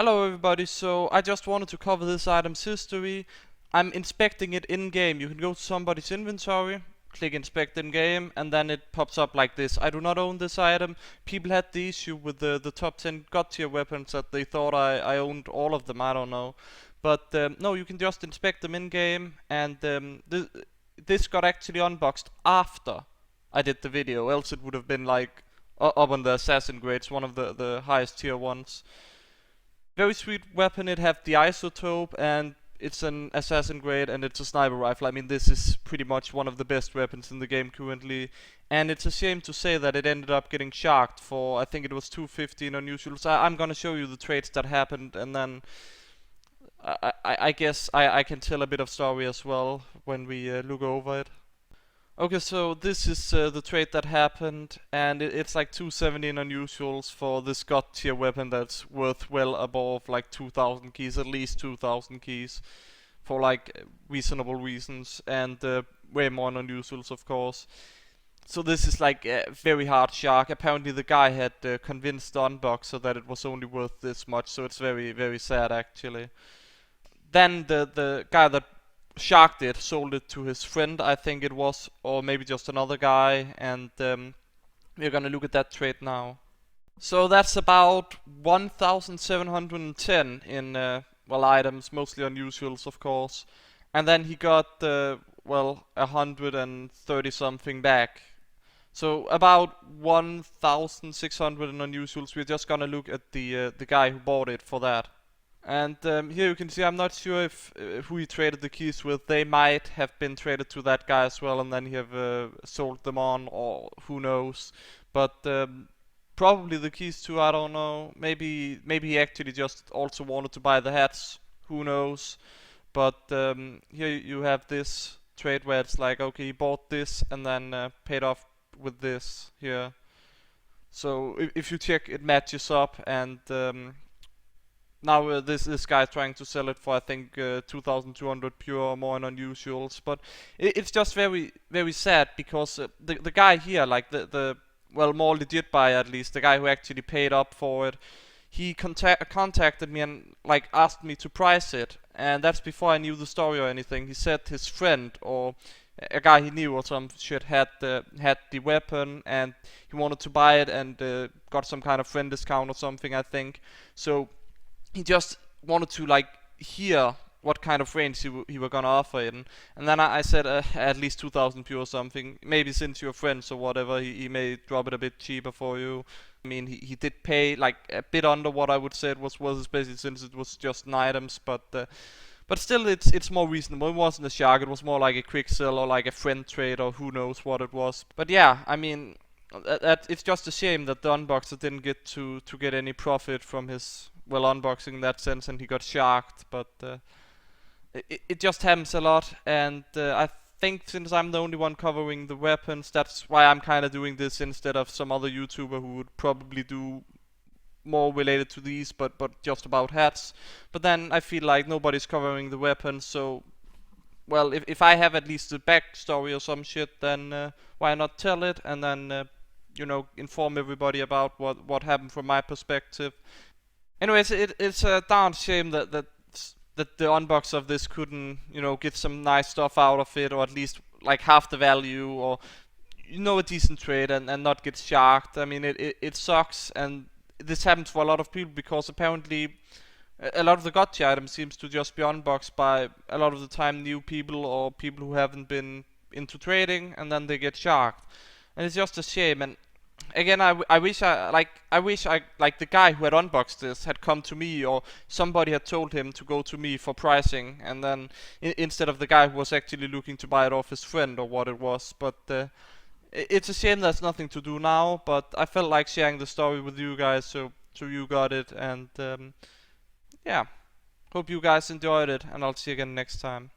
Hello everybody, so I just wanted to cover this item's history. I'm inspecting it in-game. You can go to somebody's inventory, click inspect in-game, and then it pops up like this. I do not own this item. People had the issue with the top 10 Godtier weapons that they thought I owned all of them, I don't know. But no, you can just inspect them in-game, and this got actually unboxed after I did the video, else it would have been like up on the assassin grades, one of the highest tier ones. Very sweet weapon. It have the isotope, and it's an assassin grade, and it's a sniper rifle. I mean, this is pretty much one of the best weapons in the game currently, and it's a shame to say that it ended up getting sharked for, I think it was 250 in unusuals. I'm gonna show you the trades that happened, and then I guess I can tell a bit of story as well when we look over it. Okay, so this is the trade that happened, and it's like 270 in unusuals for this Godtier weapon that's worth well above like 2,000 keys, at least 2,000 keys, for like reasonable reasons, and way more in unusuals, of course. So this is like a very hard shark. Apparently the guy had convinced the unboxer that it was only worth this much, so it's very, very sad actually. Then the guy that sharked it sold it to his friend, I think it was, or maybe just another guy, and we're gonna look at that trade now. So that's about 1,710 in well, items, mostly unusuals of course, and then he got well, 130 something back. So about 1,600 in unusuals. We're just gonna look at the guy who bought it for that. And here you can see, I'm not sure if who he traded the keys with. They might have been traded to that guy as well, and then he have sold them on, or who knows. But probably the keys too, I don't know. Maybe he actually just also wanted to buy the hats, who knows. But here you have this trade where it's like, okay, he bought this and then paid off with this here. So if you check, it matches up, and now this guy trying to sell it for, I think 2,200 pure or more in unusuals, but it's just very, very sad because the guy here, like the well, more legit buyer at least, the guy who actually paid up for it, he contacted me and like asked me to price it, and that's before I knew the story or anything. He said his friend or a guy he knew or some shit had the weapon, and he wanted to buy it, and got some kind of friend discount or something, I think. So he just wanted to like hear what kind of range he were gonna offer it, and then I said at least 2,000 pure or something. Maybe since you're friends or whatever, he may drop it a bit cheaper for you. I mean, he did pay like a bit under what I would say it was worth, especially since it was just items, but still it's more reasonable. It wasn't a shark, it was more like a quick sell or like a friend trade or who knows what it was. But yeah, I mean, it's just a shame that the unboxer didn't get to get any profit from his, well, unboxing in that sense, and he got sharked. But it just happens a lot, and I think since I'm the only one covering the weapons, that's why I'm kind of doing this instead of some other YouTuber who would probably do more related to these, but just about hats. But then I feel like nobody's covering the weapons, so well, if I have at least the backstory or some shit, then why not tell it, and then you know, inform everybody about what happened from my perspective. Anyways, it's a darn shame that the unboxer of this couldn't, you know, get some nice stuff out of it, or at least like half the value, or you know, a decent trade, and not get sharked. I mean, it sucks, and this happens for a lot of people because apparently a lot of the Godtier items seems to just be unboxed by a lot of the time new people or people who haven't been into trading, and then they get sharked, and it's just a shame. And again, I wish I like the guy who had unboxed this had come to me, or somebody had told him to go to me for pricing, and then instead of the guy who was actually looking to buy it off his friend or what it was. But it's a shame there's nothing to do now, but I felt like sharing the story with you guys, so you got it, and yeah, hope you guys enjoyed it, and I'll see you again next time.